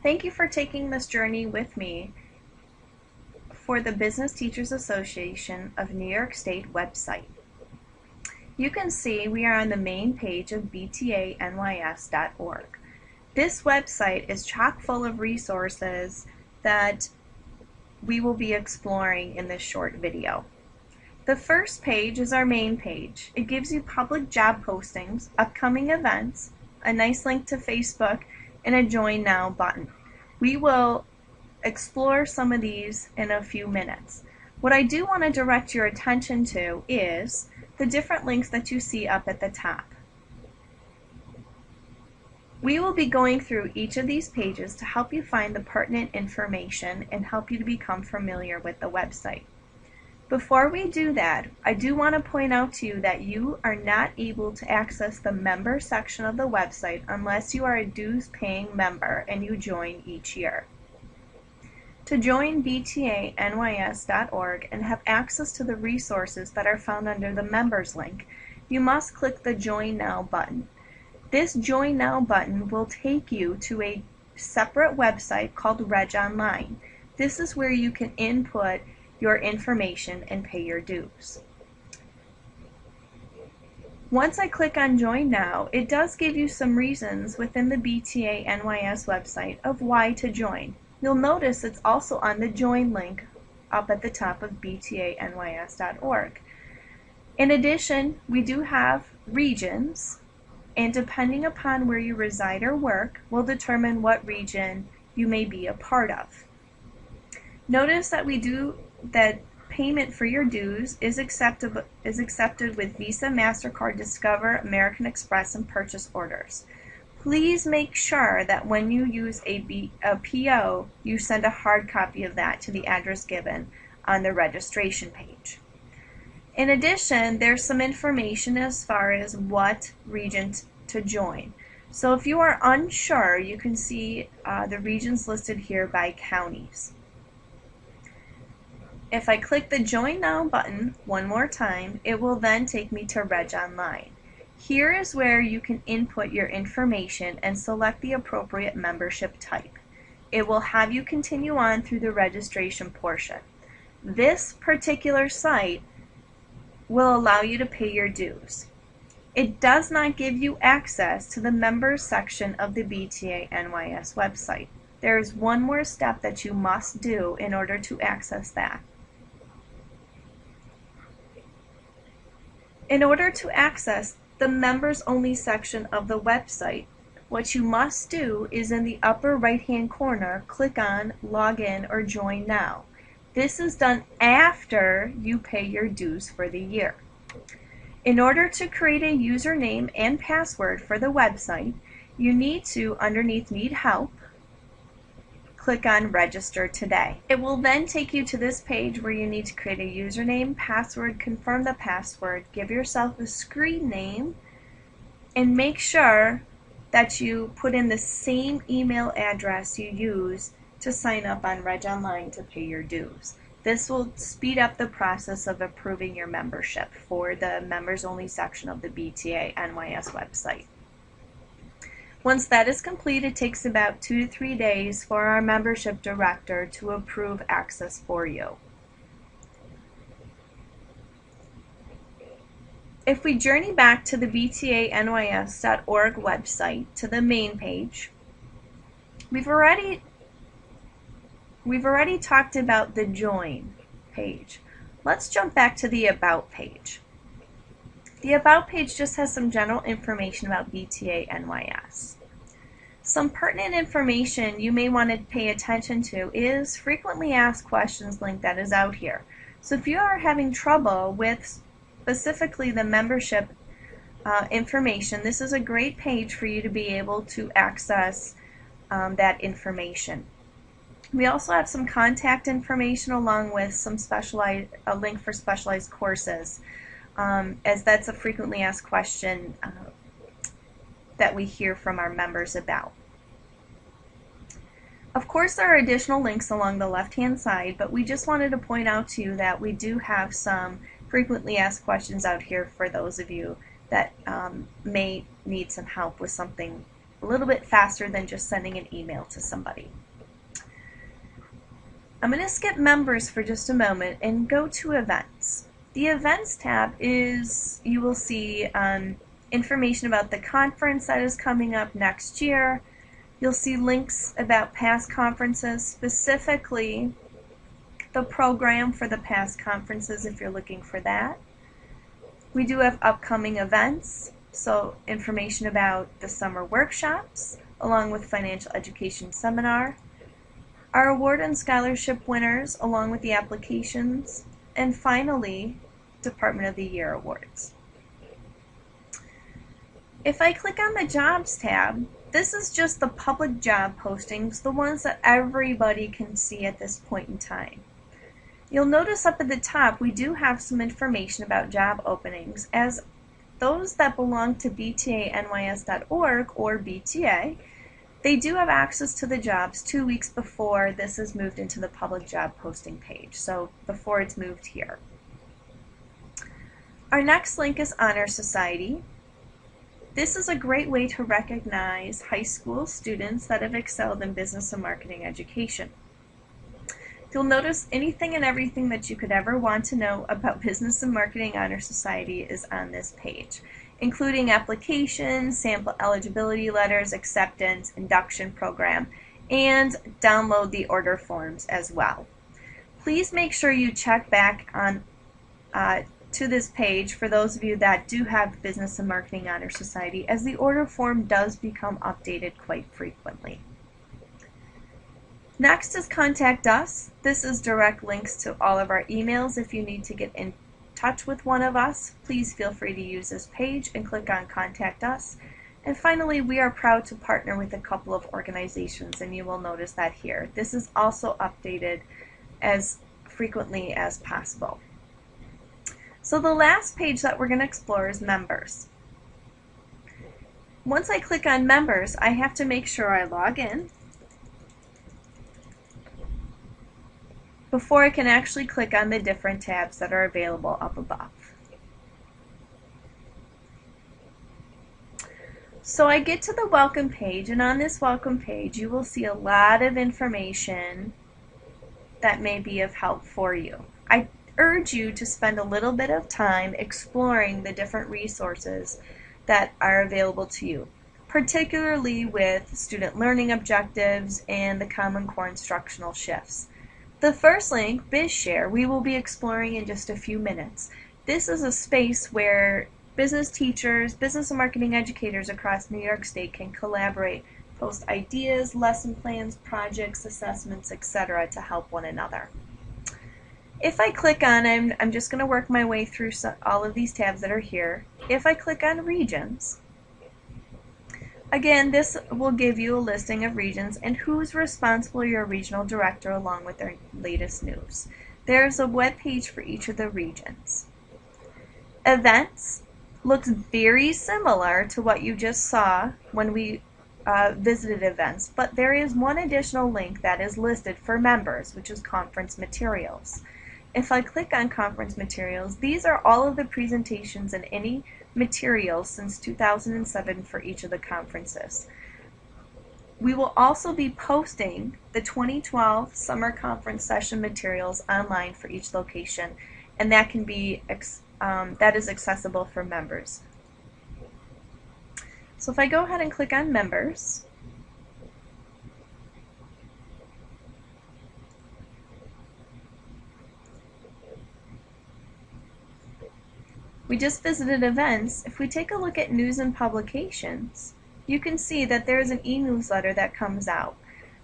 Thank you for taking this journey with me for the Business Teachers Association of New York State website. You can see we are on the main page of BTANYS.org. This website is chock full of resources that we will be exploring in this short video. The first page is our main page. It gives you public job postings, upcoming events, a nice link to Facebook, and a Join Now button. We will explore some of these in a few minutes. What I do want to direct your attention to is the different links that you see up at the top. We will be going through each of these pages to help you find the pertinent information and help you to become familiar with the website. Before we do that, I do want to point out to you that you are not able to access the member section of the website unless you are a dues-paying member and you join each year. To join BTANYS.org and have access to the resources that are found under the Members link, you must click the Join Now button. This Join Now button will take you to a separate website called Reg Online. This is where you can input your information and pay your dues. Once I click on Join Now, it does give you some reasons within the BTANYS website of why to join. You'll notice it's also on the Join link up at the top of BTANYS.org. In addition, we do have regions, and depending upon where you reside or work, will determine what region you may be a part of. Notice that that payment for your dues is accepted with Visa, MasterCard, Discover, American Express, and purchase orders. Please make sure that when you use a PO, you send a hard copy of that to the address given on the registration page. In addition, there's some information as far as what region to join. So if you are unsure, you can see the regions listed here by counties. If I click the Join Now button one more time, it will then take me to Reg Online. Here is where you can input your information and select the appropriate membership type. It will have you continue on through the registration portion. This particular site will allow you to pay your dues. It does not give you access to the members section of the BTANYS website. There is one more step that you must do in order to access that. In order to access the members only section of the website, what you must do is in the upper right hand corner, click on Login or Join Now. This is done after you pay your dues for the year. In order to create a username and password for the website, you need to, underneath Need Help, click on Register Today. It will then take you to this page where you need to create a username, password, confirm the password, give yourself a screen name, and make sure that you put in the same email address you use to sign up on Reg Online to pay your dues. This will speed up the process of approving your membership for the members only section of the BTANYS website. Once that is complete, it takes about 2 to 3 days for our membership director to approve access for you. If we journey back to the BTANYS.org website, to the main page, we've already talked about the Join page. Let's jump back to the About page. The About page just has some general information about BTANYS. Some pertinent information you may want to pay attention to is frequently asked questions link that is out here. So if you are having trouble with specifically the membership information, this is a great page for you to be able to access that information. We also have some contact information along with some a link for specialized courses, as that's a frequently asked question that we hear from our members about. Of course, there are additional links along the left-hand side, but we just wanted to point out to you that we do have some frequently asked questions out here for those of you that may need some help with something a little bit faster than just sending an email to somebody. I'm going to skip members for just a moment and go to events. The events tab is, you will see information about the conference that is coming up next year. You'll see links about past conferences, specifically the program for the past conferences if you're looking for that. We do have upcoming events, so information about the summer workshops, along with financial education seminar, our award and scholarship winners, along with the applications, and finally, Department of the Year awards. If I click on the Jobs tab, this is just the public job postings, the ones that everybody can see at this point in time. You'll notice up at the top we do have some information about job openings, as those that belong to BTANYS.org or BTA, they do have access to the jobs 2 weeks before this is moved into the public job posting page, so before it's moved here. Our next link is Honor Society. This is a great way to recognize high school students that have excelled in business and marketing education. You'll notice anything and everything that you could ever want to know about Business and Marketing Honor Society is on this page, including applications, sample eligibility letters, acceptance, induction program, and download the order forms as well. Please make sure you check back on to this page for those of you that do have Business and Marketing Honor Society, as the order form does become updated quite frequently. Next is Contact Us. This is direct links to all of our emails. If you need to get in touch with one of us, please feel free to use this page and click on Contact Us. And finally, we are proud to partner with a couple of organizations, and you will notice that here. This is also updated as frequently as possible. So the last page that we're going to explore is Members. Once I click on Members, I have to make sure I log in before I can actually click on the different tabs that are available up above. So I get to the welcome page, and on this welcome page you will see a lot of information that may be of help for you. I urge you to spend a little bit of time exploring the different resources that are available to you, particularly with student learning objectives and the Common Core instructional shifts. The first link, BizShare, we will be exploring in just a few minutes. This is a space where business teachers, business and marketing educators across New York State can collaborate, post ideas, lesson plans, projects, assessments, etc. to help one another. If I click on, I'm just going to work my way through all of these tabs that are here. If I click on Regions, again, this will give you a listing of regions and who's responsible, your regional director, along with their latest news. There's a web page for each of the regions. Events looks very similar to what you just saw when we visited events, but there is one additional link that is listed for members, which is conference materials. If I click on conference materials, these are all of the presentations and any materials since 2007 for each of the conferences. We will also be posting the 2012 summer conference session materials online for each location, and that can be that is accessible for members. So if I go ahead and click on members, we just visited events. If we take a look at news and publications, you can see that there is an e-newsletter that comes out.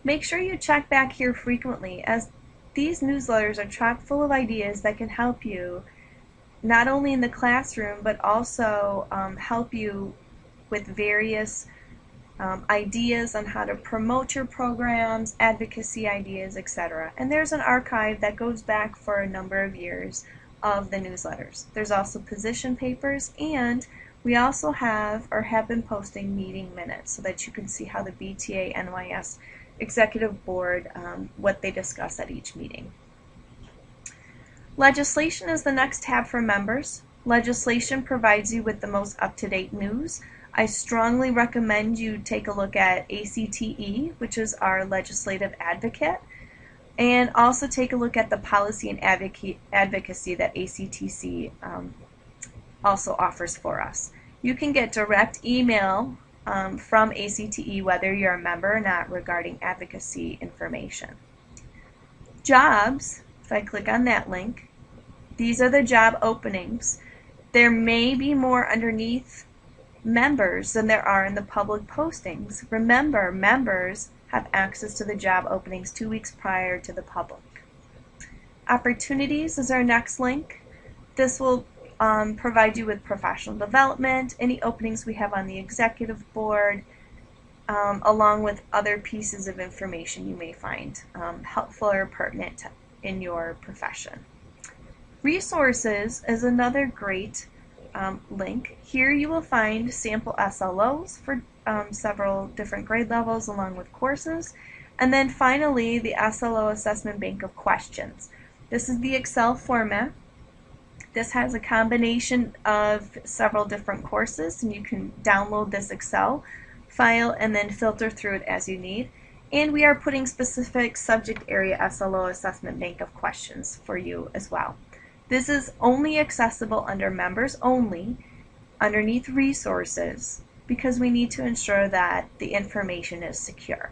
Make sure you check back here frequently, as these newsletters are chock full of ideas that can help you not only in the classroom but also help you with various ideas on how to promote your programs, advocacy ideas, etc. And there's an archive that goes back for a number of years of the newsletters. There's also position papers, and we also have been posting meeting minutes so that you can see how the BTANYS Executive Board, what they discuss at each meeting. Legislation is the next tab for members. Legislation provides you with the most up-to-date news I strongly recommend you take a look at ACTE, which is our legislative advocate, and also take a look at the policy and advocacy that ACTC also offers for us. You can get direct email from ACTE whether you're a member or not regarding advocacy information. Jobs, if I click on that link, these are the job openings. There may be more underneath members than there are in the public postings. Remember, members have access to the job openings 2 weeks prior to the public. Opportunities is our next link. This will provide you with professional development, any openings we have on the executive board, along with other pieces of information you may find helpful or pertinent in your profession. Resources is another great link. Here you will find sample SLOs for several different grade levels along with courses. And then finally, the SLO Assessment Bank of Questions. This is the Excel format. This has a combination of several different courses, and you can download this Excel file and then filter through it as you need. And we are putting specific subject area SLO Assessment Bank of Questions for you as well. This is only accessible under members only, underneath resources, because we need to ensure that the information is secure.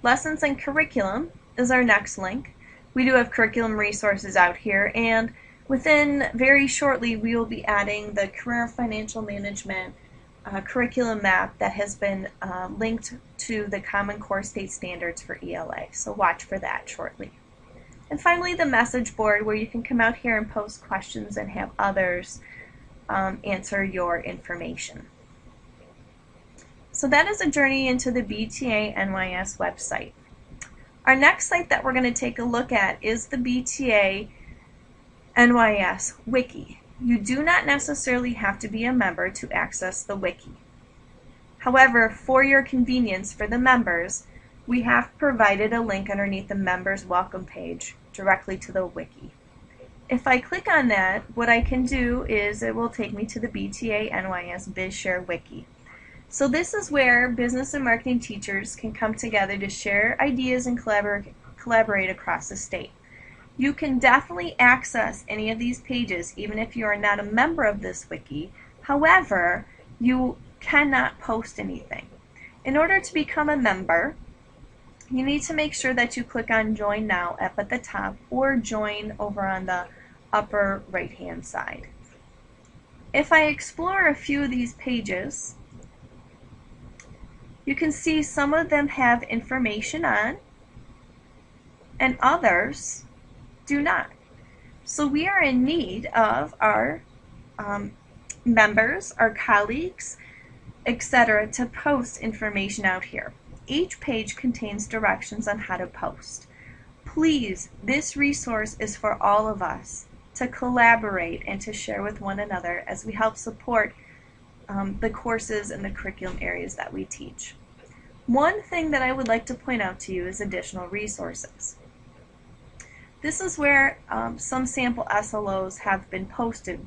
Lessons and curriculum is our next link. We do have curriculum resources out here, and within very shortly we will be adding the Career Financial Management curriculum map that has been linked to the Common Core State Standards for ELA. So watch for that shortly. And finally, the message board, where you can come out here and post questions and have others answer your information. So that is a journey into the BTANYS website. Our next site that we're going to take a look at is the BTANYS wiki. You do not necessarily have to be a member to access the wiki. However, for your convenience for the members, we have provided a link underneath the members welcome page directly to the wiki. If I click on that, what I can do is it will take me to the BTANYS BizShare wiki. So this is where business and marketing teachers can come together to share ideas and collaborate across the state. You can definitely access any of these pages even if you are not a member of this wiki. However, you cannot post anything. In order to become a member, you need to make sure that you click on Join Now up at the top or Join over on the upper right hand side. If I explore a few of these pages, you can see some of them have information on and others do not. So we are in need of our members, our colleagues, etc. to post information out here. Each page contains directions on how to post. Please, this resource is for all of us to collaborate and to share with one another as we help support the courses and the curriculum areas that we teach. One thing that I would like to point out to you is additional resources. This is where some sample SLOs have been posted.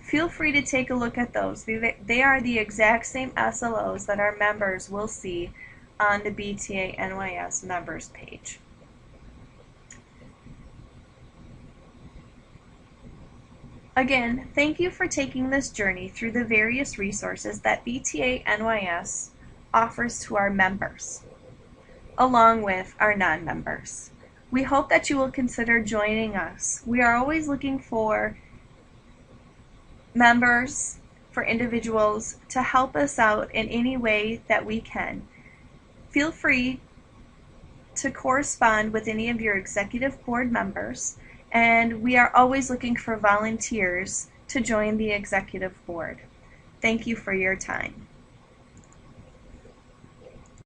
Feel free to take a look at those. They are the exact same SLOs that our members will see on the BTANYS members page. Again, thank you for taking this journey through the various resources that BTANYS offers to our members, along with our non-members. We hope that you will consider joining us. We are always looking for members, for individuals, to help us out in any way that we can. Feel free to correspond with any of your executive board members, and we are always looking for volunteers to join the executive board. Thank you for your time.